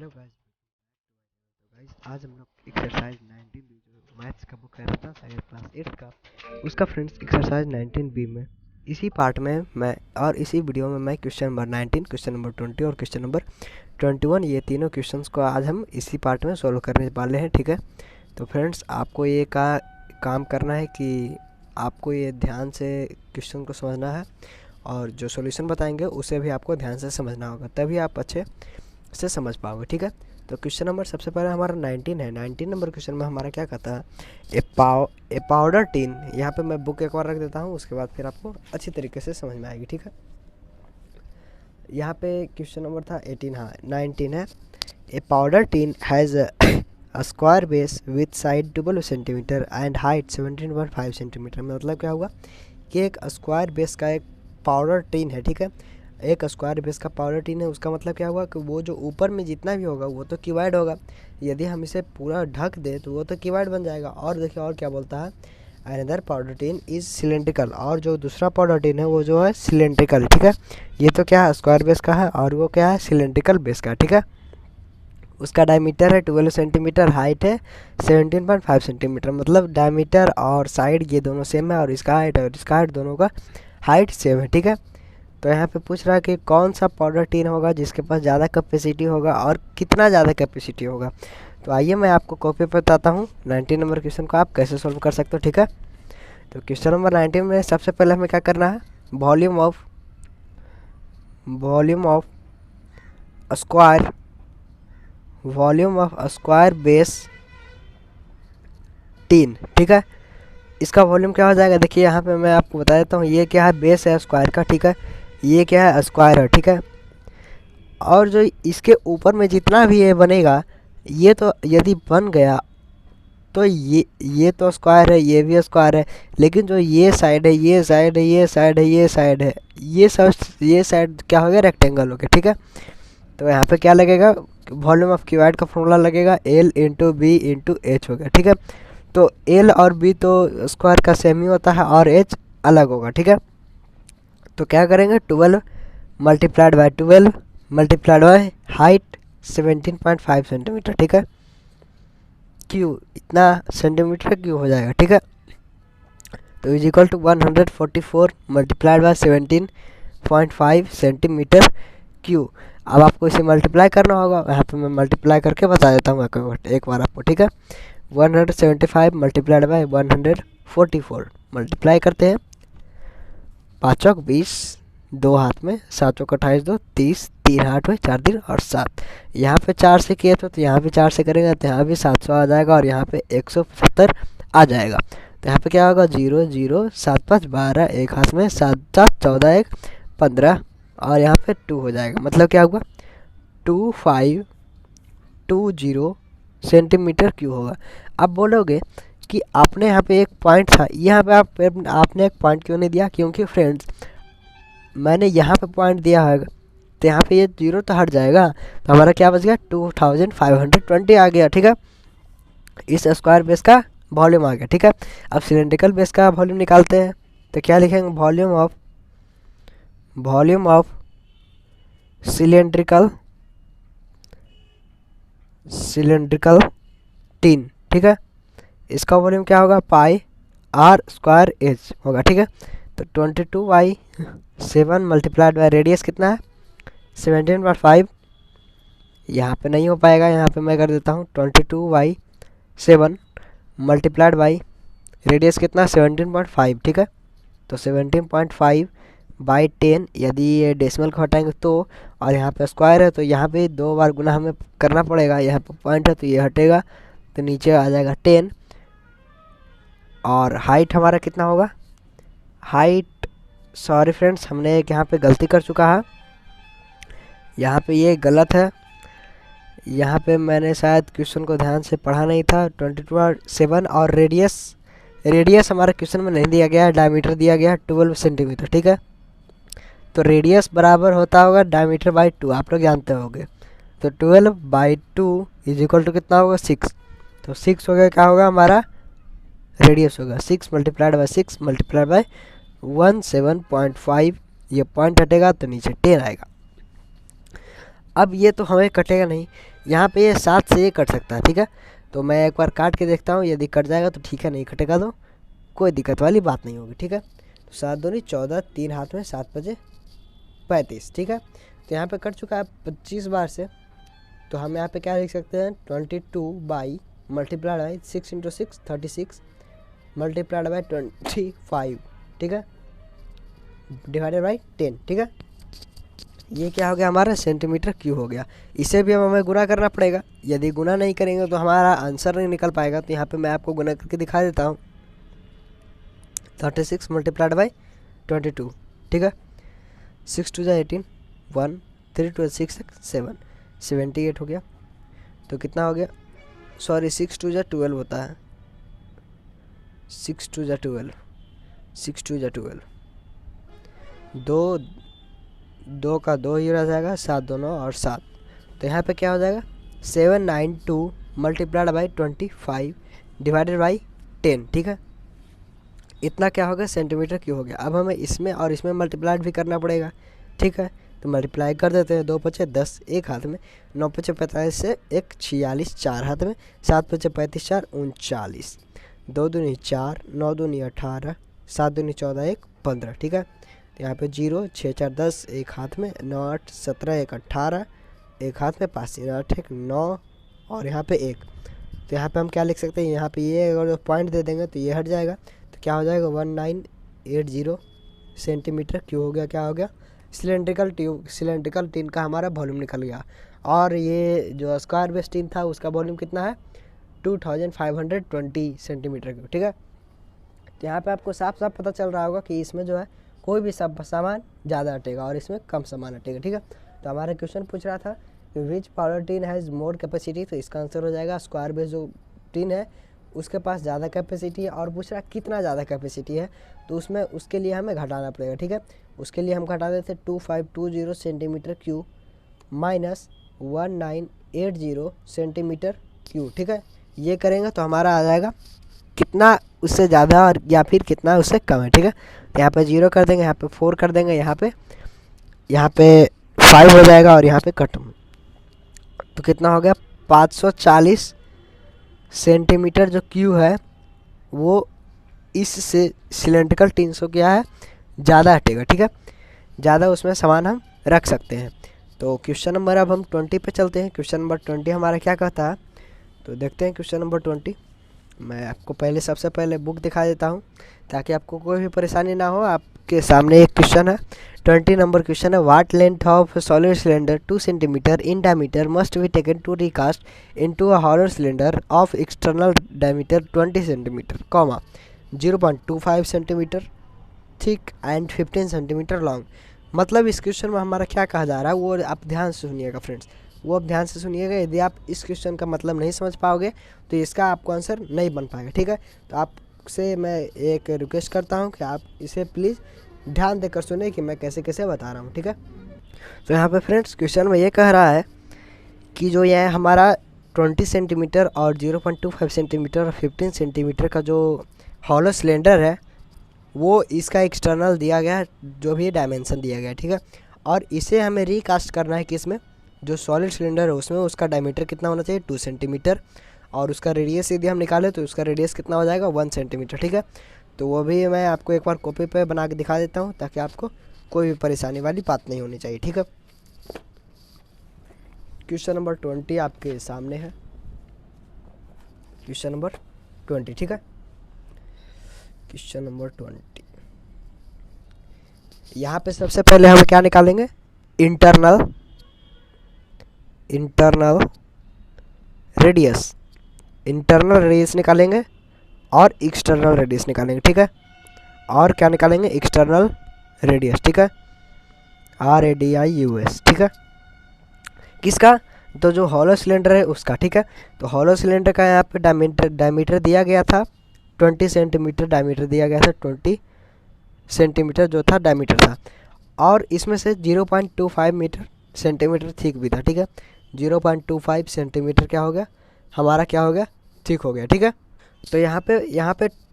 Hello guys, आज हम लोग एक्सरसाइज 19 बी जो मैथ्स का बुक है रहा था क्लास 8 का उसका फ्रेंड्स एक्सरसाइज 19 बी में इसी पार्ट में मैं और इसी वीडियो में मैं क्वेश्चन नंबर 19, क्वेश्चन नंबर 20 और क्वेश्चन नंबर 21 ये तीनों क्वेश्चंस को आज हम इसी पार्ट में सॉल्व करने वाले हैं। ठीक है, तो फ्रेंड्स आपको ये काम करना है कि आपको ये ध्यान से क्वेश्चन को समझना है और जो सॉल्यूशन बताएंगे उसे भी आपको ध्यान से समझना होगा, तभी आप अच्छे से समझ पाओगे। ठीक है, तो क्वेश्चन नंबर सबसे पहले हमारा 19 है। 19 नंबर क्वेश्चन में हमारा क्या कहता है, ए पाउडर टीन। यहाँ पे मैं बुक एक बार रख देता हूँ, उसके बाद फिर आपको अच्छी तरीके से समझ में आएगी। ठीक है, यहाँ पे क्वेश्चन नंबर था 18, हाँ 19 है। A powder tin has a square base with side 12 centimetre and height 17.5 centimetre. मतलब क्या हुआ कि एक स्क्वायर बेस का एक पाउडर टीन है। ठीक है, एक स्क्वायर बेस का पाउडर टीन है, उसका मतलब क्या हुआ कि वो जो ऊपर में जितना भी होगा वो तो क्यूबाइड होगा। यदि हम इसे पूरा ढक दे तो वो तो क्यूबाइड बन जाएगा। और देखिए और क्या बोलता है, another powder tin is cylindrical. और जो दूसरा पाउडर टीन है वो जो है सिलेंड्रिकल। ठीक है, ये तो क्या है स्क्वायर बेस का है और वो क्या है सिलेंड्रिकल बेस का। ठीक है, उसका डायमीटर है 12 सेंटीमीटर, हाइट है 17.5 सेंटीमीटर। मतलब डायमीटर और साइड ये दोनों सेम है और इसका हाइट दोनों का हाइट सेम है। ठीक है, तो यहाँ पे पूछ रहा है कि कौन सा पाउडर टीन होगा जिसके पास ज़्यादा कैपेसिटी होगा और कितना ज़्यादा कैपेसिटी होगा। तो आइए मैं आपको कॉपी पर बताता हूँ 19 नंबर क्वेश्चन को आप कैसे सॉल्व कर सकते हो। ठीक है, तो क्वेश्चन नंबर 19 में सबसे पहले हमें क्या करना है, volume of square base tin. ठीक है, इसका वॉल्यूम क्या हो जाएगा, देखिए यहाँ पे मैं आपको बता देता हूँ। ये क्या है, बेस है स्क्वायर का। ठीक है, ये क्या है स्क्वायर है। ठीक है, और जो इसके ऊपर में जितना भी ये बनेगा, ये तो यदि बन गया तो ये तो स्क्वायर है, ये भी स्क्वायर है। लेकिन जो ये साइड है, ये साइड है, ये साइड है, ये साइड है, ये साइड क्या हो गया, रेक्टेंगल हो गया। ठीक है, तो यहाँ पे क्या लगेगा, वॉल्यूम ऑफ क्यूबाइड का फॉर्मूला लगेगा L into b into h हो गया। ठीक है, तो L और B तो स्क्वायर का सेम ही होता है और H अलग होगा। ठीक है, तो क्या करेंगे, 12 multiplied by 12 multiplied by height 17.5 centimetre. ठीक है, क्यू इतना सेंटीमीटर क्यू हो जाएगा। ठीक है, तो is equal to 144 multiplied by 17.5 centimetre cube. अब आपको इसे मल्टीप्लाई करना होगा, यहाँ पे मैं मल्टीप्लाई करके बता देता हूँ एक बार आपको। ठीक है, 175 मल्टीप्लाइड बाय 144 मल्टीप्लाई करते हैं, 5 चौक 20, 2 हाथ में 7 चौक 28, 2 30, 3 हाथ में 4 दिन और 7। यहाँ पे 4 से किए तो यहाँ भी 4 से करेंगे तो यहाँ भी 700 आ जाएगा और यहाँ पे 175 आ जाएगा। तो यहाँ पे क्या होगा, 0 0 7 5 12, एक हाथ में 7 7 14 1 15 और यहाँ पे 2 हो जाएगा। मतलब क्या होगा 2520 सेंटीमीटर क्यूब होगा। अब बोलोगे कि आपने यहाँ पे एक पॉइंट था, यहाँ पे आपने एक पॉइंट क्यों नहीं दिया, क्योंकि फ्रेंड्स मैंने यहाँ पे पॉइंट दिया है तो यहाँ पे ये 0 तो हट जाएगा, तो हमारा क्या बच गया 2520 आ गया। ठीक है, इस स्क्वायर बेस का वॉल्यूम आ गया। ठीक है, अब सिलेंड्रिकल बेस का वॉल्यूम निकालते हैं, तो क्या लिखेंगे, वॉल्यूम ऑफ सिलेंड्रिकल टीन। ठीक है, इसका वॉल्यूम क्या होगा, पाई आर स्क्वायर एच होगा। ठीक है, तो 22/7 मल्टीप्लाइड बाय रेडियस कितना है 17.5। यहाँ पे नहीं हो पाएगा, यहाँ पे मैं कर देता हूँ 22/7 मल्टीप्लाइड बाई रेडियस कितना 17.5। ठीक है, तो 17.5 बाई 10, यदि ये डेसिमल को हटाएंगे तो, और यहाँ पे स्क्वायर है तो यहाँ पे 2 बार गुना हमें करना पड़ेगा। यहाँ पे पॉइंट है तो ये हटेगा तो नीचे आ जाएगा 10। और हाइट हमारा कितना होगा, हाइट सॉरी फ्रेंड्स हमने एक यहाँ पे गलती कर चुका है, यहाँ पे ये गलत है। यहाँ पे मैंने शायद क्वेश्चन को ध्यान से पढ़ा नहीं था। 22/7 और रेडियस हमारे क्वेश्चन में नहीं दिया गया है, डायमीटर दिया गया है 12 सेंटीमीटर। ठीक है, तो रेडियस बराबर होता होगा डायमीटर बाई 2, आप लोग जानते होंगे। तो 12/2 इज इक्वल टू कितना होगा 6। तो 6 हो गया, क्या होगा हमारा रेडियस होगा 6 मल्टीप्लाइड बाई 6 मल्टीप्लाइड बाई 17.5। ये पॉइंट हटेगा तो नीचे 10 आएगा। अब ये तो हमें कटेगा नहीं, यहाँ पे ये 7 से ये कट सकता है, ठीक है। तो मैं एक बार काट के देखता हूँ, यदि कट जाएगा तो ठीक है, नहीं कटेगा तो कोई दिक्कत वाली बात नहीं होगी, ठीक है। तो 7 दूनी 14, 3 हाथ में 7 बजे 35, ठीक है। तो यहाँ पे कट चुका है 25 बार से। तो हम यहाँ पे क्या लिख सकते हैं, 22 by multiplied by 6 × 6 36 multiplied by 25, ठीक है, डिवाइडेड बाई 10, ठीक है। ये क्या हो गया, हमारा सेंटीमीटर क्यूब हो गया। इसे भी हमें गुना करना पड़ेगा, यदि गुना नहीं करेंगे तो हमारा आंसर नहीं निकल पाएगा। तो यहाँ पे मैं आपको गुना करके दिखा देता हूँ, 36 मल्टीप्लाइड बाई 22, ठीक है। 6 2 18, 1 3 2 6 7 78 हो गया। तो कितना हो गया, सॉरी 6 2 12 होता है, 6 2 12, 6 2 12, 2 का 2 ही रह जाएगा, 7 2 9 और 7। तो यहाँ पे क्या हो जाएगा, 792 मल्टीप्लाइड बाई 25 डिवाइडेड बाई 10, ठीक है। इतना क्या होगा, सेंटीमीटर क्यूब हो गया। अब हमें इसमें और इसमें मल्टीप्लाइड भी करना पड़ेगा, ठीक है। तो मल्टीप्लाई कर देते हैं, 2 पचे 10 एक हाथ में, 9 पचे 45 से 1 46 4 हाथ में, 7 पचे 35 4 39, 2 दूनी 4, 9 दूनी 18, 7 दूनी 14 1 15, ठीक है। तो यहाँ पे 0 6 4 10 एक हाथ में, 9 8 17 1 18 एक हाथ में, 5 3 8 1 9 और यहाँ पे 1। तो यहाँ पे हम क्या लिख सकते हैं, यहाँ पे ये अगर पॉइंट दे देंगे तो ये हट जाएगा। तो क्या हो जाएगा, 1980 सेंटीमीटर क्यूब हो गया। क्या हो गया, सिलेंड्रिकल टिन का हमारा वॉल्यूम निकल गया। और ये जो स्क्वायर बेस टिन था उसका वॉल्यूम कितना है, 2520 सेंटीमीटर क्यूब, ठीक है। तो यहाँ पे आपको साफ साफ पता चल रहा होगा कि इसमें जो है कोई भी सब सामान ज़्यादा हटेगा और इसमें कम सामान हटेगा, ठीक है। तो हमारा क्वेश्चन पूछ रहा था कि which powder tin has more capacity, तो इसका आंसर हो जाएगा स्क्वायर बेस जो टिन है उसके पास ज़्यादा कैपेसिटी है। और पूछ रहा कितना ज़्यादा कैपेसिटी है, तो उसमें उसके लिए हमें घटाना पड़ेगा, ठीक है। उसके लिए हम घटा देते 2520 centimetre cube minus 1980 centimetre cube, ठीक है। ये करेंगे तो हमारा आ जाएगा कितना उससे ज़्यादा और या फिर कितना उससे कम है, ठीक है। तो यहाँ पे 0 कर देंगे, यहाँ पे 4 कर देंगे, यहाँ पे 5 हो जाएगा और यहाँ पे कट। तो कितना हो गया, 540 सेंटीमीटर जो क्यूब है वो इससे सिलेंड्रिकल टिन से क्या है, ज़्यादा हटेगा, ठीक है। ज़्यादा उसमें सामान हम रख सकते हैं। तो क्वेश्चन नंबर अब हम 20 पे चलते हैं। क्वेश्चन नंबर 20 हमारा क्या कहता है, तो देखते हैं क्वेश्चन नंबर 20। मैं आपको सबसे पहले बुक दिखा देता हूँ ताकि आपको कोई भी परेशानी ना हो। आपके सामने एक क्वेश्चन है, 20 नंबर क्वेश्चन है, what length of solid cylinder 2 centimetre in diameter must be taken to recast into a hollow cylinder of external diameter 20 centimetre, 0.25 centimetre thick and 15 centimetre long. मतलब इस क्वेश्चन में हमारा क्या कहा जा रहा है वो आप ध्यान से सुनिएगा फ्रेंड्स, वो आप ध्यान से सुनिएगा। यदि आप इस क्वेश्चन का मतलब नहीं समझ पाओगे तो इसका आपको आंसर नहीं बन पाएगा, ठीक है। तो आपसे मैं एक रिक्वेस्ट करता हूँ कि आप इसे प्लीज़ ध्यान देकर सुने कि मैं कैसे कैसे बता रहा हूँ, ठीक है। तो यहाँ पे फ्रेंड्स क्वेश्चन में ये कह रहा है कि जो यह हमारा 20 सेंटीमीटर और 0.25 सेंटीमीटर और 15 सेंटीमीटर का जो हॉलो सिलेंडर है वो इसका एक्सटर्नल दिया गया है, जो भी डायमेंशन दिया गया है, ठीक है। और इसे हमें रिकास्ट करना है कि इसमें जो सॉलिड सिलेंडर है उसमें उसका डायमीटर कितना होना चाहिए, 2 सेंटीमीटर, और उसका रेडियस यदि हम निकालें तो उसका रेडियस कितना हो जाएगा, 1 सेंटीमीटर, ठीक है। तो वो भी मैं आपको एक बार कॉपी पे बना के दिखा देता हूँ ताकि आपको कोई भी परेशानी वाली बात नहीं होनी चाहिए, ठीक है। क्वेश्चन नंबर 20 आपके सामने है, क्वेश्चन नंबर 20, ठीक है। क्वेश्चन नंबर 20, यहाँ पे सबसे पहले हम क्या निकालेंगे, इंटरनल रेडियस निकालेंगे और एक्सटर्नल रेडियस निकालेंगे, ठीक है। और क्या निकालेंगे, एक्सटर्नल रेडियस, ठीक है, RADIUS, ठीक है। किसका, तो जो हॉलो सिलेंडर है उसका, ठीक है। तो हॉलो सिलेंडर का यहाँ पे डायमीटर दिया गया था 20 सेंटीमीटर, डायमीटर दिया गया था 20 सेंटीमीटर जो था डायमीटर था, और इसमें से 0.25 सेंटीमीटर थिक भी था, ठीक है। 0.25 सेंटीमीटर क्या हो गया, हमारा क्या हो गया, थिक हो गया, ठीक है। तो यहाँ पे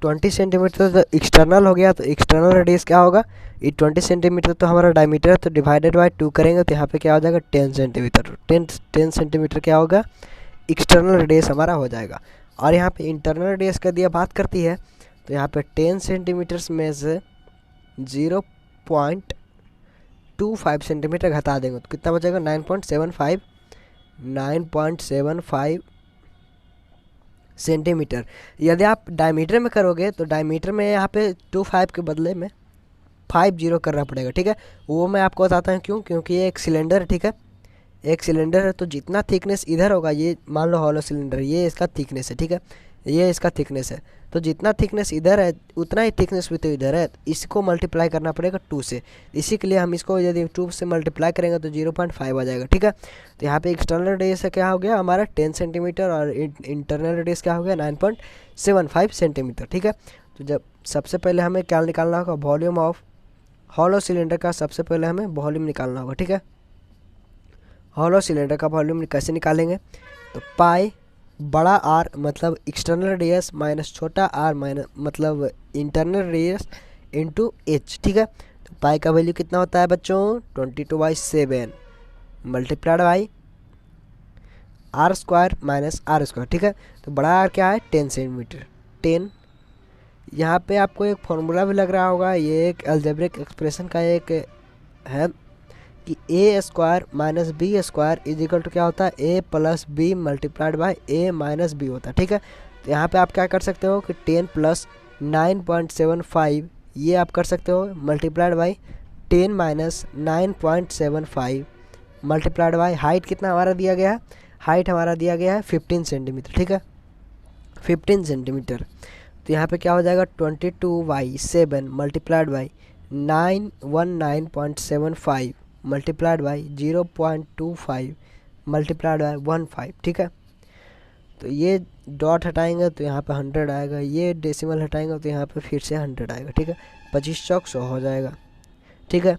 20 सेंटीमीटर तो एक्सटर्नल हो गया, तो एक्सटर्नल रेडियस क्या होगा, ये 20 सेंटीमीटर तो हमारा डायमीटर है, तो डिवाइडेड बाय 2 करेंगे तो यहाँ पे क्या हो जाएगा 10 सेंटीमीटर। 10 सेंटीमीटर क्या होगा, एक्सटर्नल रेडियस हमारा हो जाएगा। और यहाँ पे इंटरनल रेडियस का दिया बात करती है, तो यहाँ पे 10 सेंटीमीटर्स में से 0.25 सेंटीमीटर घटा देंगे तो कितना बचेगा 9.75 सेंटीमीटर। यदि आप डायमीटर में करोगे तो डायमीटर में यहाँ पे 25 के बदले में 50 करना पड़ेगा, ठीक है। वो मैं आपको बताता हूँ क्यों, क्योंकि ये एक सिलेंडर है, ठीक है। एक सिलेंडर है तो जितना थिकनेस इधर होगा, ये मान लो हॉलो सिलेंडर, ये इसका थिकनेस है, ठीक है, ये इसका थिकनेस है, तो जितना थिकनेस इधर है उतना ही थिकनेस भी तो इधर है, इसको मल्टीप्लाई करना पड़ेगा 2 से। इसी के लिए हम इसको यदि 2 से मल्टीप्लाई करेंगे तो 0.5 आ जाएगा, ठीक है। तो यहाँ पे एक्सटर्नल रेडियस क्या हो गया हमारा 10 सेंटीमीटर और इंटरनल रेडियस क्या हो गया 9.75 सेंटीमीटर, ठीक है। तो जब सबसे पहले हमें क्या निकालना होगा, वॉल्यूम ऑफ हॉलो सिलेंडर का सबसे पहले हमें वॉल्यूम निकालना होगा, ठीक है। हॉलो सिलेंडर का वॉल्यूम कैसे निकालेंगे, तो पाई बड़ा आर मतलब एक्सटर्नल रेडियस माइनस छोटा आर माइनस मतलब इंटरनल रेडियस इंटू एच, ठीक है। तो पाई का वैल्यू कितना होता है बच्चों 22/7 multiplied by r square minus r square, ठीक है। तो बड़ा आर क्या है 10 सेंटीमीटर 10। यहाँ पे आपको एक फॉर्मूला भी लग रहा होगा, ये एक अलजेब्रिक एक्सप्रेशन का एक है कि A square minus B square is equal to क्या होता है A plus B multiplied by A minus B होता है, ठीक है। तो यहाँ पे आप क्या कर सकते हो कि 10 प्लस 9.75 ये आप कर सकते हो multiplied by 10 minus 9.75 multiplied by height कितना हमारा दिया गया है, हाइट हमारा दिया गया है 15 सेंटीमीटर, ठीक है, 15 सेंटीमीटर। तो यहाँ पे क्या हो जाएगा 22/7 multiplied by 919.75 multiplied by 0.25 multiplied by 15, ठीक है। तो ये डॉट हटाएंगे तो यहाँ पे 100 आएगा, ये डेसिमल हटाएंगे तो यहाँ पे फिर से 100 आएगा, ठीक है। 25 चौक 100 हो जाएगा, ठीक है।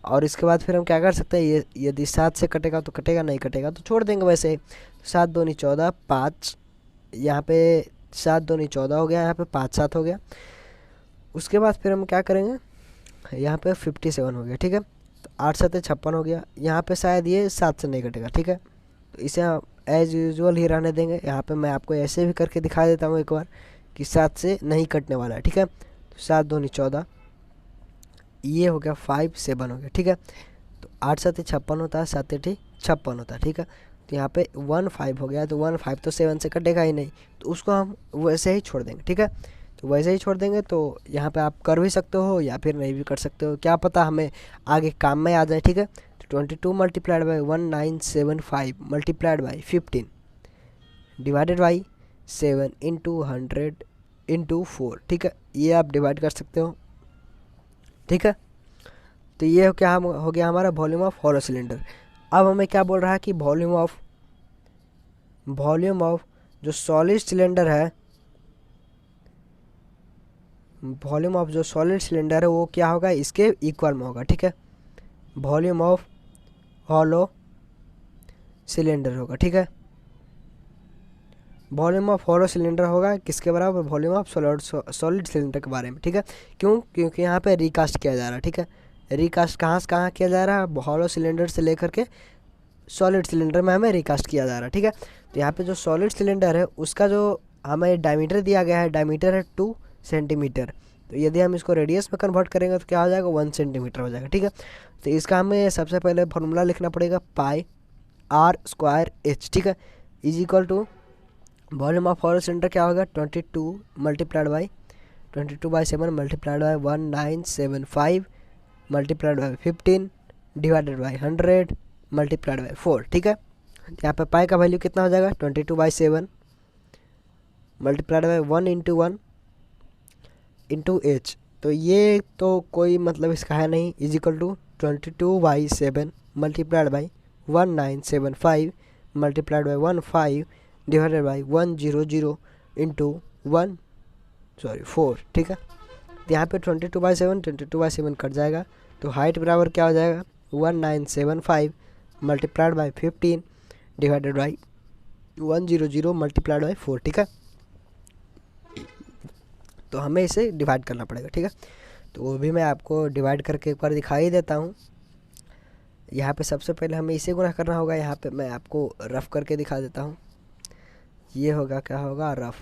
और इसके बाद फिर हम क्या कर सकते हैं, ये यदि 7 से कटेगा तो कटेगा, नहीं कटेगा तो छोड़ देंगे वैसे ही। 7 दूनी 14 5, यहाँ पे 7 दूनी 14 हो गया, यहाँ पे 5 7 हो गया। उसके बाद फिर हम क्या करेंगे, यहाँ पे 57 हो गया, ठीक है। तो 8 7 56 हो गया, यहाँ पे शायद ये 7 से नहीं कटेगा, ठीक है। तो इसे हम एज यूजुअल ही रहने देंगे। यहाँ पे मैं आपको ऐसे भी करके दिखा देता हूँ एक बार कि 7 से नहीं कटने वाला है, ठीक है। तो 7 दूनी 14, ये हो गया 5 7 हो गया, ठीक है। तो 8 7 56 होता है, 7 8 56 होता है, ठीक है। तो यहाँ पे 1 5 हो गया, तो 1 5 तो 7 से कटेगा ही नहीं, तो उसको हम वैसे ही छोड़ देंगे, ठीक है। तो वैसे ही छोड़ देंगे, तो यहाँ पे आप कर भी सकते हो या फिर नहीं भी कर सकते हो, क्या पता हमें आगे काम में आ जाए, ठीक है। तो 22 multiplied by 1975 multiplied by 15 divided by 7 into 100 into 4, ठीक है। ये आप डिवाइड कर सकते हो, ठीक है। तो ये क्या हो गया हमारा वॉल्यूम ऑफ हॉलो सिलेंडर। अब हमें क्या बोल रहा है कि वॉल्यूम ऑफ जो सॉलिड सिलेंडर है, वॉल्यूम ऑफ जो सॉलिड सिलेंडर है वो क्या होगा, इसके इक्वल में होगा, ठीक है। वॉल्यूम ऑफ हॉलो सिलेंडर होगा, ठीक है। वॉल्यूम ऑफ हॉलो सिलेंडर होगा किसके बराबर, वॉल्यूम ऑफ सॉलिड सिलेंडर के बारे में, ठीक है। क्यों, क्योंकि यहाँ पे रिकास्ट किया जा रहा है, ठीक है। रिकास्ट कहाँ से कहाँ किया जा रहा है, हॉलो सिलेंडर से लेकर के सॉलिड सिलेंडर में हमें रिकास्ट किया जा रहा है, ठीक है। तो यहाँ पे जो सॉलिड सिलेंडर है उसका जो हमें डायमीटर दिया गया है, डायमीटर है 2 सेंटीमीटर। तो यदि हम इसको रेडियस में कन्वर्ट करेंगे तो क्या हो जाएगा 1 सेंटीमीटर हो जाएगा, ठीक है। तो इसका हमें सबसे पहले फार्मूला लिखना पड़ेगा पाई आर स्क्वायर एच, ठीक है, is equal to volume of hollow cylinder क्या होगा 22 multiplied by 22/7 multiplied by 1975 multiplied by 15 divided by 100 multiplied by 4, ठीक है। यहाँ पे पाई का वैल्यू कितना हो जाएगा 22/7 multiplied by 1 into 1 into h. तो ये तो कोई मतलब इसका है नहीं, is equal to 22/7 multiplied by 1975 multiplied by 15 divided by 100 into 4, ठीक है। तो यहाँ पे 22/7 कट जाएगा, तो हाइट बराबर क्या हो जाएगा 1975 multiplied by 15 divided by 100 multiplied by 4, ठीक है। तो हमें इसे डिवाइड करना पड़ेगा, ठीक है। तो वो भी मैं आपको डिवाइड करके एक बार दिखाई देता हूँ। यहाँ पे सबसे पहले हमें इसे गुना करना होगा। यहाँ पे मैं आपको रफ करके दिखा देता हूँ। ये होगा, क्या होगा, रफ।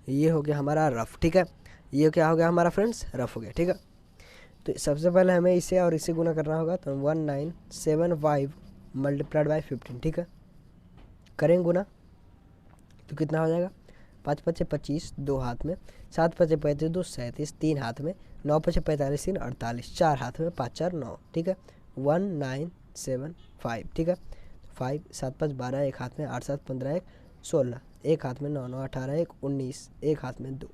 ये हो गया हमारा रफ, ठीक है। ये क्या हो गया हमारा फ्रेंड्स, रफ हो गया, ठीक है। तो सबसे पहले हमें इसे और इसे गुना करना होगा। तो 1975 मल्टीप्लाइड बाई 15, ठीक है। करेंगे गुना तो कितना हो जाएगा, 5 पचे 25, 2 हाथ में, 7 पचे 35, 2 37, 3 हाथ में, 9 पचे 45, 3 48, 4 हाथ में, 5 4 9, ठीक है। 1975, ठीक है। 5 7 5 12, एक हाथ में, 8 7 15, 1 16, एक हाथ में, 9 9 18, 1 19, एक हाथ में 2।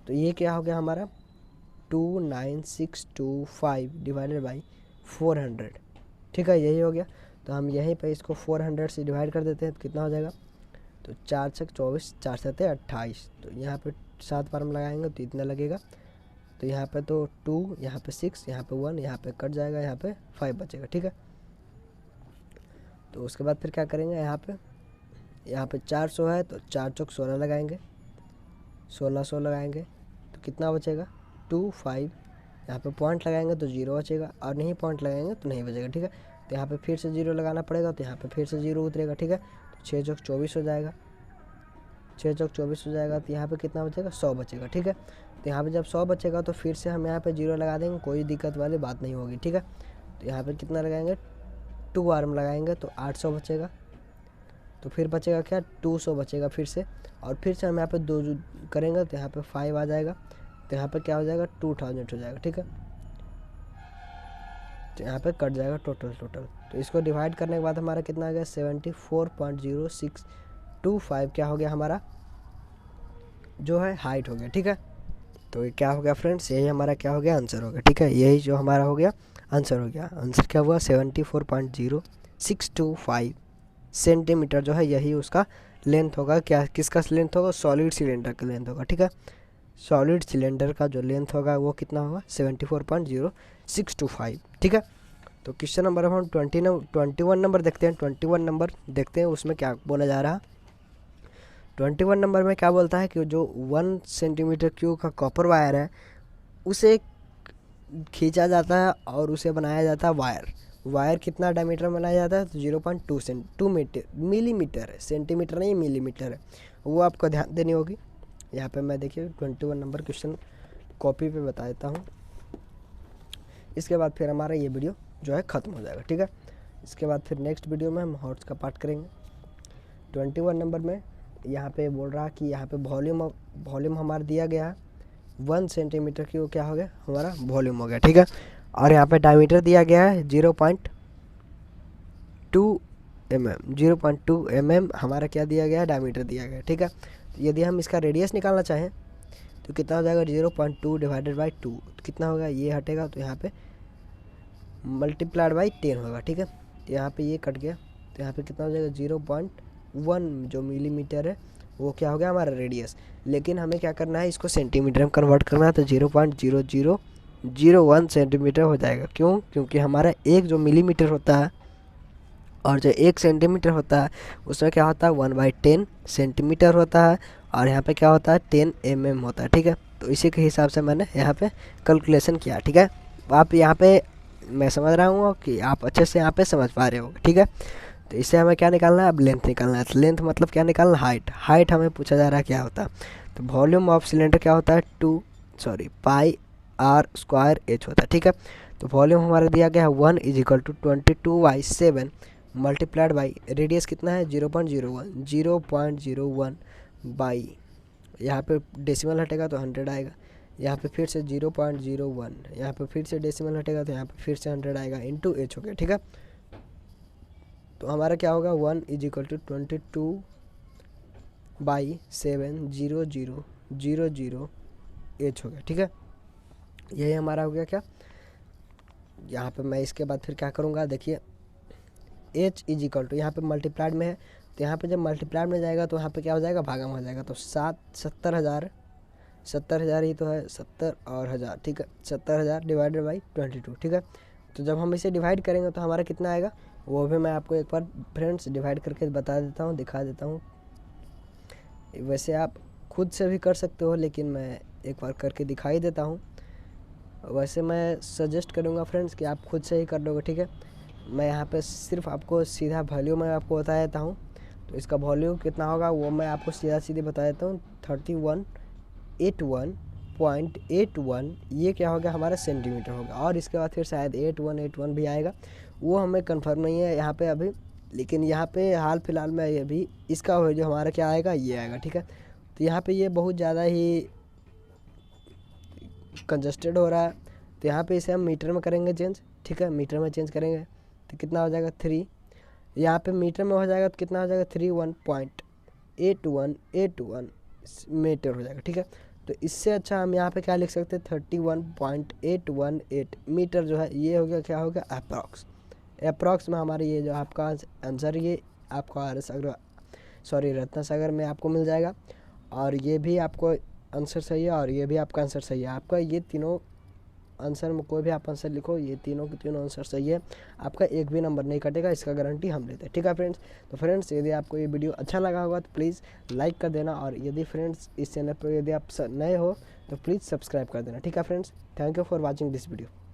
तो ये क्या हो गया हमारा 29625 डिवाइडेड बाई 400, ठीक है, यही हो गया। तो हम यहीं पे इसको 400 से डिवाइड कर देते हैं तो कितना हो जाएगा, तो 4 छक 24, 4 7 28। तो यहाँ पे 7 बार हम लगाएंगे तो इतना लगेगा। तो यहाँ पे तो 2, यहाँ पे 6, यहाँ पे 1, यहाँ पे कट जाएगा, यहाँ पे 5 बचेगा, ठीक है। तो उसके बाद फिर क्या करेंगे, यहाँ पे 400 है तो 4 चौक 16 लगाएंगे, 1600 लगाएंगे तो कितना बचेगा 2 5। यहाँ पे पॉइंट लगाएंगे तो 0 बचेगा, और नहीं पॉइंट लगाएंगे तो नहीं बचेगा, ठीक है। तो यहाँ पे फिर से 0 लगाना पड़ेगा, तो यहाँ पे फिर से 0 उतरेगा, ठीक है। तो 6 चौक 24 हो जाएगा, 6 चौक 24 हो जाएगा। तो यहाँ पे कितना बचेगा, 100 बचेगा, ठीक है। तो यहाँ पे जब 100 बचेगा तो फिर से हम यहाँ पे 0 लगा देंगे, कोई दिक्कत वाली बात नहीं होगी, ठीक है। तो यहाँ पे कितना लगाएंगे, 2 आर्म लगाएंगे तो 800 बचेगा। तो फिर बचेगा क्या, 200 बचेगा फिर से, और फिर से हम यहाँ पे 2 करेंगे तो यहाँ पे 5 आ जाएगा। तो यहाँ पे क्या हो जाएगा, 2000 हो जाएगा, ठीक है। तो यहाँ पे कट जाएगा टोटल। तो इसको डिवाइड करने के बाद हमारा कितना आ गया, 74.0625 क्या हो गया हमारा जो है हाइट हो गया, ठीक है। तो ये क्या हो गया फ्रेंड्स, यही हमारा क्या हो गया, आंसर हो गया, ठीक है। यही जो हमारा हो गया आंसर हो गया। आंसर क्या हुआ, 74.0625 सेंटीमीटर जो है, यही उसका लेंथ होगा। क्या, किसका लेंथ होगा, सॉलिड सिलेंडर का लेंथ होगा, ठीक है। सॉलिड सिलेंडर का जो लेंथ होगा वो कितना होगा, 74.0625, ठीक है। तो क्वेश्चन नंबर हम 21 नंबर देखते हैं। 21 नंबर देखते हैं उसमें क्या बोला जा रहा है। 21 नंबर में क्या बोलता है कि जो 1 सेंटीमीटर क्यूब का कॉपर वायर है उसे खींचा जाता है और उसे बनाया जाता है वायर कितना डायमीटर में बनाया जाता है, तो 0.2 मिलीमीटर है, सेंटीमीटर नहीं मिलीमीटर है, वो आपको ध्यान देनी होगी। यहाँ पे मैं देखिए 21 नंबर क्वेश्चन कॉपी पे बता देता हूँ। इसके बाद फिर हमारा ये वीडियो जो है ख़त्म हो जाएगा, ठीक है। इसके बाद फिर नेक्स्ट वीडियो में हम हॉर्स का पार्ट करेंगे। 21 नंबर में यहाँ पे बोल रहा कि यहाँ पे वॉल्यूम हमारा दिया गया है 1 सेंटीमीटर की, वो क्या हो गया हमारा वॉल्यूम हो गया, ठीक है। और यहाँ पे डायमीटर दिया गया है 0.2 mm हमारा क्या दिया गया है, डायमीटर दिया गया है, ठीक है। तो यदि हम इसका रेडियस निकालना चाहें तो कितना हो जाएगा, 0.2 डिवाइडेड बाई 2, तो कितना होगा, ये हटेगा तो यहाँ पे मल्टीप्लाइड बाई 10 होगा, ठीक है। यहाँ पे ये कट गया तो यहाँ पे कितना हो जाएगा, 0.1 जो मिलीमीटर है वो क्या हो गया हमारा रेडियस। लेकिन हमें क्या करना है, इसको सेंटीमीटर में कन्वर्ट करना है, तो 0.0001 सेंटीमीटर हो जाएगा। क्यों, क्योंकि हमारा एक जो मिलीमीटर होता है और जो 1 सेंटीमीटर होता है उसमें क्या होता है 1/10 सेंटीमीटर होता है, और यहाँ पे क्या होता है 10 mm होता है, ठीक है। तो इसी के हिसाब से मैंने यहाँ पे कैलकुलेशन किया, ठीक है। आप यहाँ पे, मैं समझ रहा हूँ कि आप अच्छे से यहाँ पे समझ पा रहे हो, ठीक है। तो इससे हमें क्या निकालना है, अब लेंथ निकालना है। तो लेंथ मतलब क्या निकालना, हाइट हमें पूछा जा रहा है क्या होता है। तो वॉल्यूम ऑफ सिलेंडर क्या होता है, पाई आर स्क्वायर एच होता है, ठीक है। तो वॉल्यूम हमारा दिया गया है 1 = 22/7 मल्टीप्लाइड बाई रेडियस कितना है 0.01 बाई, यहाँ पे डेसिमल हटेगा तो 100 आएगा, यहाँ पे फिर से 0.01, यहाँ पे फिर से डेसिमल हटेगा तो यहाँ पे फिर से 100 आएगा, इंटू एच हो गया, ठीक है। तो हमारा क्या होगा 1 = 22/70000 एच हो गया, ठीक है। यही हमारा हो गया क्या, यहाँ पे मैं इसके बाद फिर क्या करूँगा, देखिए एच = यहाँ पे मल्टीप्लाइड में है, तो यहाँ पे जब मल्टीप्लाइड में जाएगा तो यहाँ पे क्या हो जाएगा, भागा में हो जाएगा। तो 70,000 ही तो है, 70 और 1000, ठीक है। 70,000 डिवाइडेड बाई 22, ठीक है। तो जब हम इसे डिवाइड करेंगे तो हमारा कितना आएगा, वो भी मैं आपको एक बार फ्रेंड्स डिवाइड करके बता देता हूँ, दिखा देता हूँ। वैसे आप खुद से भी कर सकते हो, लेकिन मैं एक बार करके दिखाई देता हूँ। वैसे मैं सजेस्ट करूँगा फ्रेंड्स कि आप खुद से ही कर लोगे, ठीक है। मैं यहाँ पे सिर्फ आपको सीधा वैल्यू मैं आपको बता देता हूँ। तो इसका वॉल्यूम कितना होगा वो मैं आपको सीधी बता देता हूँ। 3181.81 ये क्या हो गया, हमारा सेंटीमीटर होगा। और इसके बाद फिर शायद 8181 भी आएगा, वो हमें कंफर्म नहीं है यहाँ पे अभी, लेकिन यहाँ पे हाल फिलहाल में ये भी इसका हो जो हमारा क्या आएगा, ये आएगा, ठीक है। तो यहाँ पे ये बहुत ज़्यादा ही कंजस्टेड हो रहा है, तो यहाँ पे इसे हम मीटर में करेंगे चेंज, ठीक है। मीटर में चेंज करेंगे तो कितना हो जाएगा 3, यहाँ पे मीटर में हो जाएगा तो कितना हो जाएगा 31.8181 मीटर हो जाएगा, ठीक है। तो इससे अच्छा हम यहाँ पे क्या लिख सकते हैं, 31.818 मीटर जो है ये हो गया, क्या हो गया, अप्रॉक्स में हमारे ये जो आपका आंसर ये आपका रत्ना सागर में आपको मिल जाएगा। और ये भी आपको आंसर सही है और ये भी आपका आंसर सही है। आपका ये तीनों आंसर में कोई भी आप आंसर लिखो, ये तीनों के तीनों आंसर सही है, आपका एक भी नंबर नहीं कटेगा, इसका गारंटी हम लेते हैं, ठीक है फ्रेंड्स। तो फ्रेंड्स यदि आपको ये वीडियो अच्छा लगा होगा तो प्लीज़ लाइक कर देना, और यदि फ्रेंड्स इस चैनल पर यदि आप नए हो तो प्लीज़ सब्सक्राइब कर देना, ठीक है friends. Thank you for watching this video.